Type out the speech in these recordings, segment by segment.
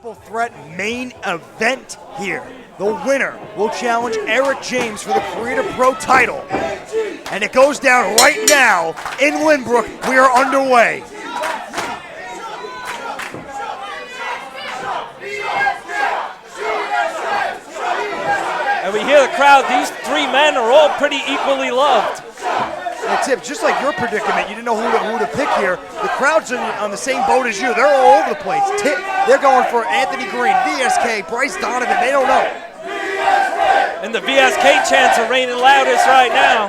triple threat main event here. The winner will challenge Eric James for the Creator Pro title. And it goes down right now in Lynbrook. We are underway. And we hear the crowd, these three men are all pretty equally loved. And Tip, just like your predicament, you didn't know who to pick here. The crowd's on the same boat as you. They're all over the place. They're going for Anthony Greene, VSK, Bryce Donovan. They don't know. And the VSK chants are reigning loudest right now.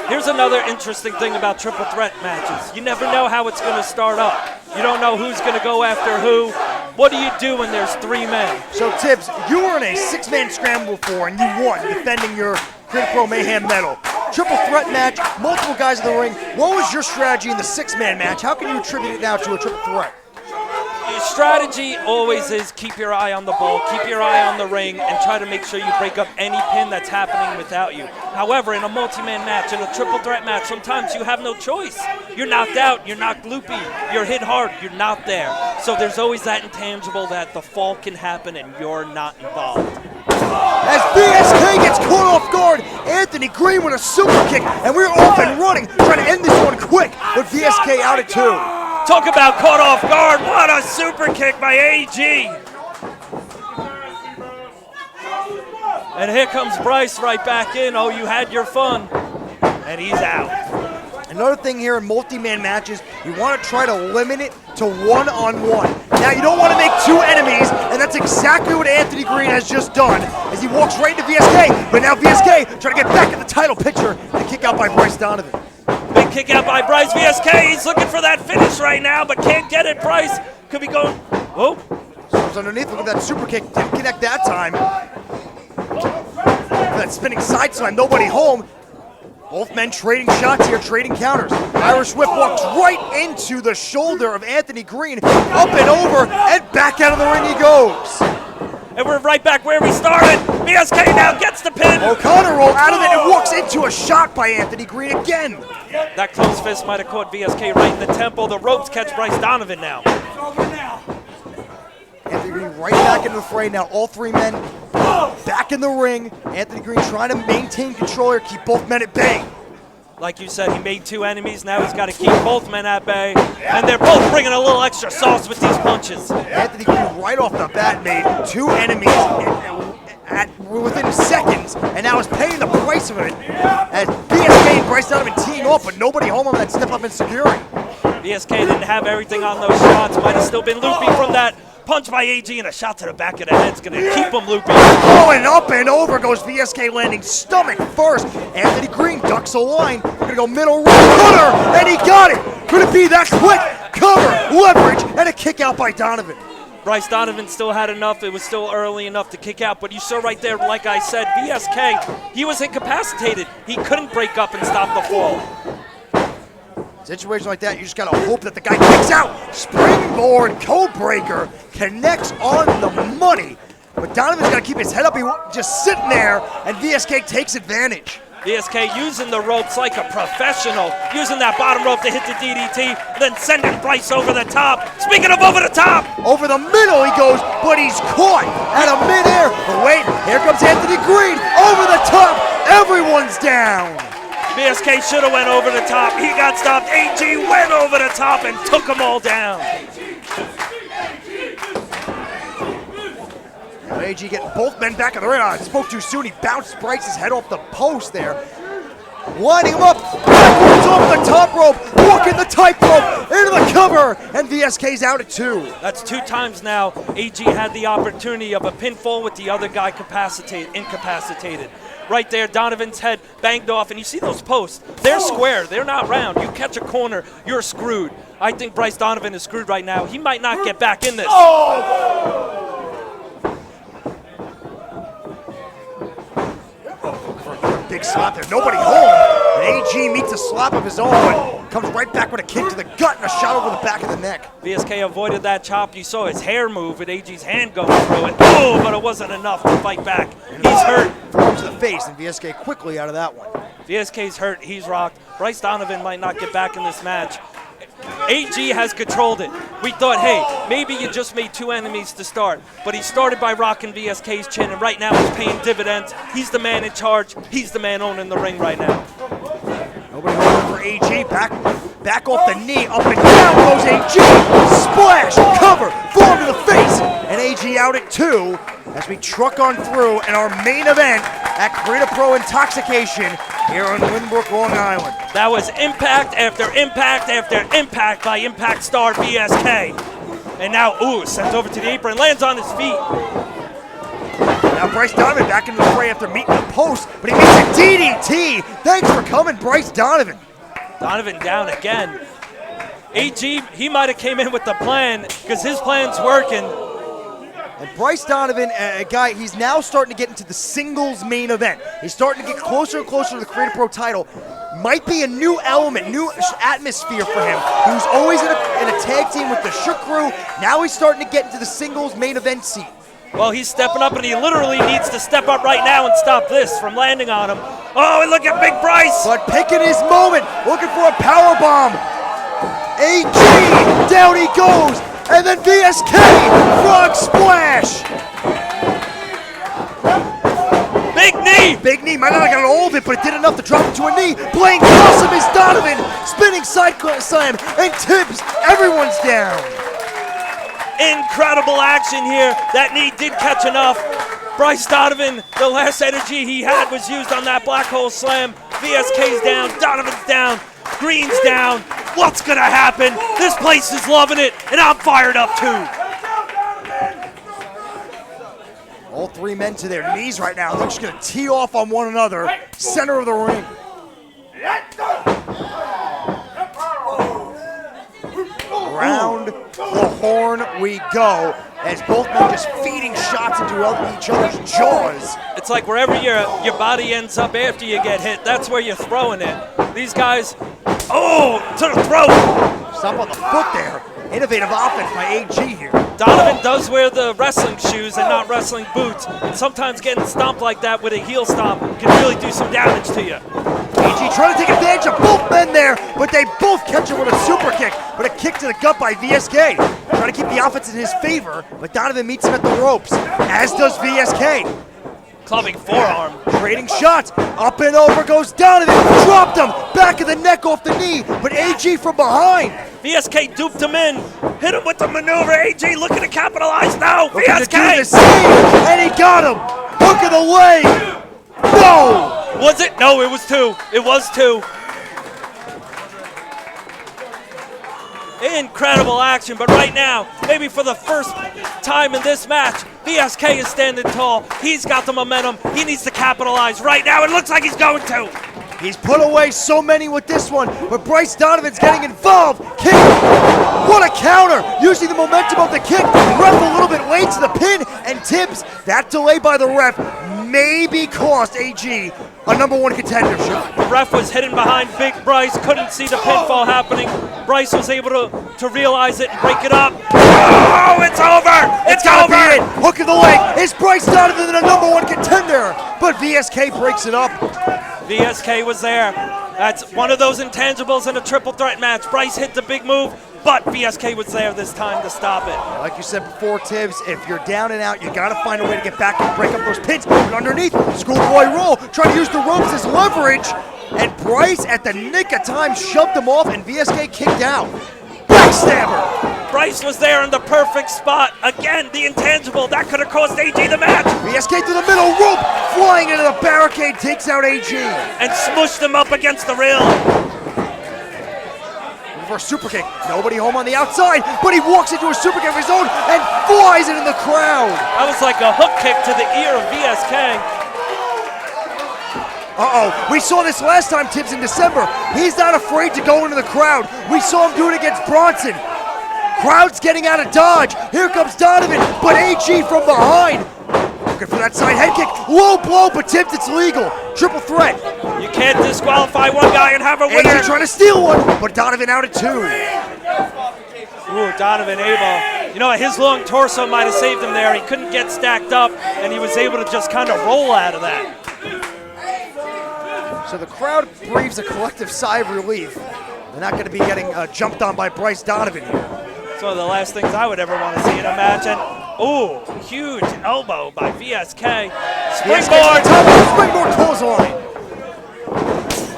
Here's another interesting thing about triple threat matches. You never know how it's going to start up. You don't know who's going to go after who. What do you do when there's three men? So, Tibbs, you were in a six-man scramble before, and you won, defending your Creator Pro Mayhem medal. Triple threat match, multiple guys in the ring. What was your strategy in the six-man match? How can you attribute it now to a triple threat? Your strategy always is keep your eye on the ball, keep your eye on the ring, and try to make sure you break up any pin that's happening without you. However, in a multi-man match, in a triple threat match, sometimes you have no choice. You're knocked out, you're knocked loopy, you're hit hard, you're not there. So there's always that intangible that the fall can happen and you're not involved. As VSK gets caught off guard, Anthony Greene with a super kick, and we're off and running, trying to end this one quick, with VSK out at 2. Talk about caught off guard. What a super kick by AG. And here comes Bryce right back in. Oh, you had your fun. And he's out. Another thing here in multi-man matches, you want to try to limit it to one-on-one. Now, you don't want to make two enemies, and that's exactly what Anthony Greene has just done as he walks right into VSK. But now VSK trying to get back in the title picture and kick out by Bryce Donovan. Big kick out by Bryce. VSK, he's looking for that finish right now, but can't get it. Bryce could be going, whoa. Goes underneath, look at that super kick. Didn't connect that time. That spinning side slam, nobody home. Both men trading shots here, trading counters. Irish whip walks right into the shoulder of Anthony Greene. Up and over, and back out of the ring he goes. And we're right back where we started. VSK now gets the pin. O'Connor roll out of it and walks into a shot by Anthony Greene again. That close fist might have caught VSK right in the temple. The ropes catch Bryce Donovan now. Anthony Greene right back into the fray now. All three men back in the ring. Anthony Greene trying to maintain control here, keep both men at bay. Like you said, he made two enemies. Now he's got to keep both men at bay. And they're both bringing a little extra sauce with these punches. Anthony Greene right off the bat made two enemies within seconds, and now is paying the price of it. As VSK and Bryce Donovan teeing off, but nobody home on that step up and securing. VSK didn't have everything on those shots. Might have still been loopy from that punch by AG, and a shot to the back of the head's going to keep him loopy. Oh, and up and over goes VSK, landing stomach first. Anthony Greene ducks a line. We're going to go middle right cutter, and he got it. Could it be that quick? Cover, leverage, and a kick out by Donovan. Bryce Donovan still had enough. It was still early enough to kick out, but you saw right there, like I said, VSK, he was incapacitated. He couldn't break up and stop the fall. Situation like that, you just gotta hope that the guy kicks out. Springboard code breaker connects on the money. But Donovan's gotta keep his head up. He just sitting there, and VSK takes advantage. VSK using the ropes like a professional, using that bottom rope to hit the DDT, then sending Bryce over the top. Speaking of over the top! Over the middle he goes, but he's caught out of midair. But wait, here comes Anthony Greene, over the top. Everyone's down. VSK should have went over the top. He got stopped. AG went over the top and took them all down. AG getting both men back in the ring. Spoke too soon. He bounced Bryce's head off the post there. Lining him up. Backwards off the top rope. Walking the tightrope. Into the cover. And VSK's out at 2. That's 2 times now. AG had the opportunity of a pinfall with the other guy incapacitated. Right there, Donovan's head banged off, and you see those posts. They're square. They're not round. You catch a corner, you're screwed. I think Bryce Donovan is screwed right now. He might not get back in this. Big slap there. Nobody home. And AG meets a slap of his own, but comes right back with a kick to the gut and a shot over the back of the neck. VSK avoided that chop. You saw his hair move with AG's hand going through it. Oh, but it wasn't enough to fight back. He's hurt. Throws to the face, and VSK quickly out of that one. VSK's hurt. He's rocked. Bryce Donovan might not get back in this match. AG has controlled it. We thought, hey, maybe you just made 2 enemies to start, but he started by rocking VSK's chin, and right now he's paying dividends. He's the man in charge. He's the man owning the ring right now. Nobody holding for AG. Back off the knee. Up and down goes AG. Splash. Cover. Form to the face. And AG out at 2 as we truck on through in our main event at Creative Pro Intoxication here on Lynbrook, Long Island. That was impact after impact after impact by Impact star VSK. And now, sent over to the apron, lands on his feet. Now Bryce Donovan back into the fray after meeting the post, but he makes a DDT. Thanks for coming, Bryce Donovan. Donovan down again. AG, he might have came in with the plan because his plan's working. And Bryce Donovan, a guy, he's now starting to get into the singles main event. He's starting to get closer and closer to the Creative Pro title. Might be a new element, new atmosphere for him. He was always in a tag team with the Shook Crew. Now he's starting to get into the singles main event scene. Well, he's stepping up, and he literally needs to step up right now and stop this from landing on him. Oh, and look at Big Bryce. But picking his moment, looking for a power bomb. AG, down he goes. And then VSK, frog splash. Big knee. Big knee, might not have got all of it, but it did enough to drop it to a knee. Playing awesome is Donovan, spinning side slam, and Tibbs, everyone's down. Incredible action here. That knee did catch enough. Bryce Donovan, the last energy he had was used on that black hole slam. VSK's down, Donovan's down, Greene's down. What's gonna happen? This place is loving it, and I'm fired up too. All 3 men to their knees right now. They're just gonna tee off on one another. Center of the ring. Around the horn we go as both men just feeding shots into each other's jaws. It's like wherever your body ends up after you get hit, that's where you're throwing it. These guys, to the throat. Stop on the foot there. Innovative offense by AG here. Donovan does wear the wrestling shoes and not wrestling boots. And sometimes getting stomped like that with a heel stomp can really do some damage to you. AG trying to take advantage of both men there, but they both catch him with a super kick. But a kick to the gut by VSK. Trying to keep the offense in his favor, but Donovan meets him at the ropes, as does VSK. Clubbing forearm. Trading shots. Up and over goes Donovan. Dropped him. Back of the neck off the knee, but AG from behind. VSK duped him in. Hit him with the maneuver. AG looking to capitalize now. Looking VSK. to do the same, and he got him. Hook of the leg. No. Was it? No, it was 2. It was 2. Incredible action, but right now, maybe for the first time in this match, VSK is standing tall. He's got the momentum. He needs to capitalize right now. It looks like he's going to. He's put away so many with this one, but Bryce Donovan's getting involved. Kick. What a counter. Using the momentum of the kick. Ref a little bit late to the pin, and Tibbs, that delay by the ref maybe cost AG a #1 contender shot. The ref was hidden behind Big Bryce, couldn't see the pinfall happening. Bryce was able to realize it and break it up. Oh, it's over! It's over! Be it. Hook of the leg. Is Bryce Donovan the #1 contender? But VSK breaks it up. VSK was there. That's one of those intangibles in a triple threat match. Bryce hit the big move, but VSK was there this time to stop it. Like you said before, Tibbs, if you're down and out, you gotta find a way to get back and break up those pins. But underneath, schoolboy roll, trying to use the ropes as leverage. And Bryce, at the nick of time, shoved him off, and VSK kicked out. Backstabber. Bryce was there in the perfect spot. Again, the intangible. That could have cost AG the match. VSK to the middle, rope, flying into the barricade, takes out AG. And smushed him up against the rail. For a super kick. Nobody home on the outside, but he walks into a super kick of his own and flies it in the crowd. That was like a hook kick to the ear of VSK. We saw this last time, Tibbs, in December. He's not afraid to go into the crowd. We saw him do it against Bronson. Crowd's getting out of dodge. Here comes Donovan, but AG from behind. Looking for that side head kick. Low blow, but Tibbs, it's legal. Triple threat. You can't disqualify one guy and have a winner. AG trying to steal one, but Donovan out at 2. Ooh, Donovan able. You know, his long torso might have saved him there. He couldn't get stacked up, and he was able to just kind of roll out of that. So the crowd breathes a collective sigh of relief They're not going to be getting jumped on by Bryce Donovan here. It's one of the last things I would ever want to see in a match. And, ooh, huge elbow by VSK. Springboard! Springboard clothesline.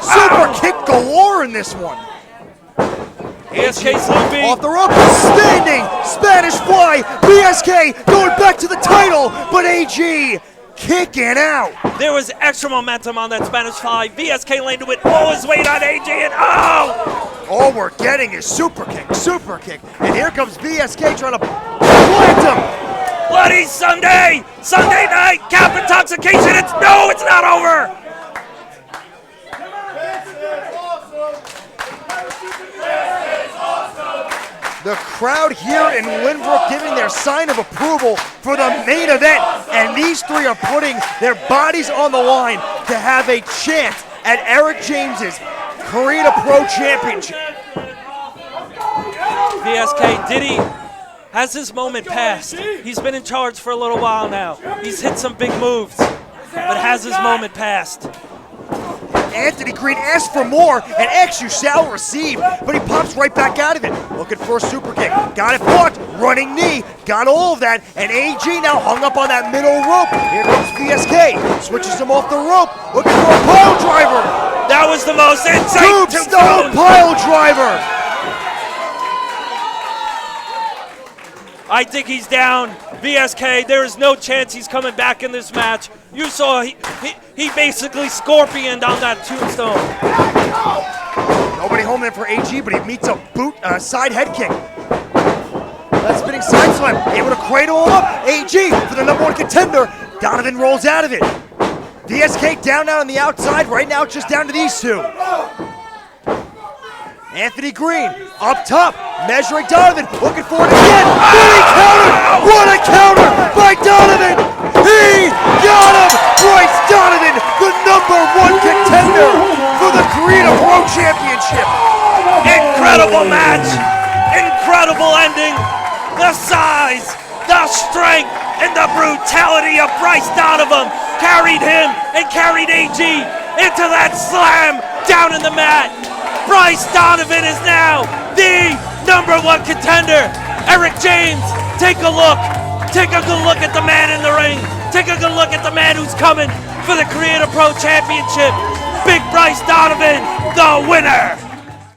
Super kick galore in this one. VSK's looping. Off the rope, standing Spanish fly. VSK going back to the title, but AG kicking out. There was extra momentum on that Spanish fly. VSK landed with all his weight on AG, and oh! All we're getting is super kick. And here comes VSK trying to plant him. Bloody Sunday night, Cap Intoxication. It's not over. The crowd here in Lynbrook giving their sign of approval for the main event, and these three are putting their bodies on the line to have a chance at Eric James's Creative Pro Championship. VSK, has his moment passed? He's been in charge for a little while now. He's hit some big moves, but has his moment passed? Anthony Greene asked for more, and X you shall receive, but he pops right back out of it. Looking for a super kick. Got it blocked. Running knee. Got all of that, and AG now hung up on that middle rope. Here comes VSK. Switches him off the rope. Looking for a pile driver. That was the most insane Tombstone pile driver. I think he's down. VSK, there is no chance he's coming back in this match. You saw he basically scorpioned on that tombstone. Nobody home there for AG, but he meets a boot side head kick. That spinning side slam, able to cradle him up. AG for the #1 contender. Donovan rolls out of it. VSK down now on the outside. Right now it's just down to these two. Anthony Greene up top, measuring Donovan, looking for it again. Then he countered! What a counter by Donovan! He got him! Bryce Donovan, the #1 contender for the Creative Pro Championship. Incredible match, incredible ending. The size, the strength, and the brutality of Bryce Donovan carried him and carried AG into that slam down in the mat. Bryce Donovan is now the #1 contender. Eric James, take a look. Take a good look at the man in the ring. Take a good look at the man who's coming for the Creative Pro Championship. Big Bryce Donovan, the winner.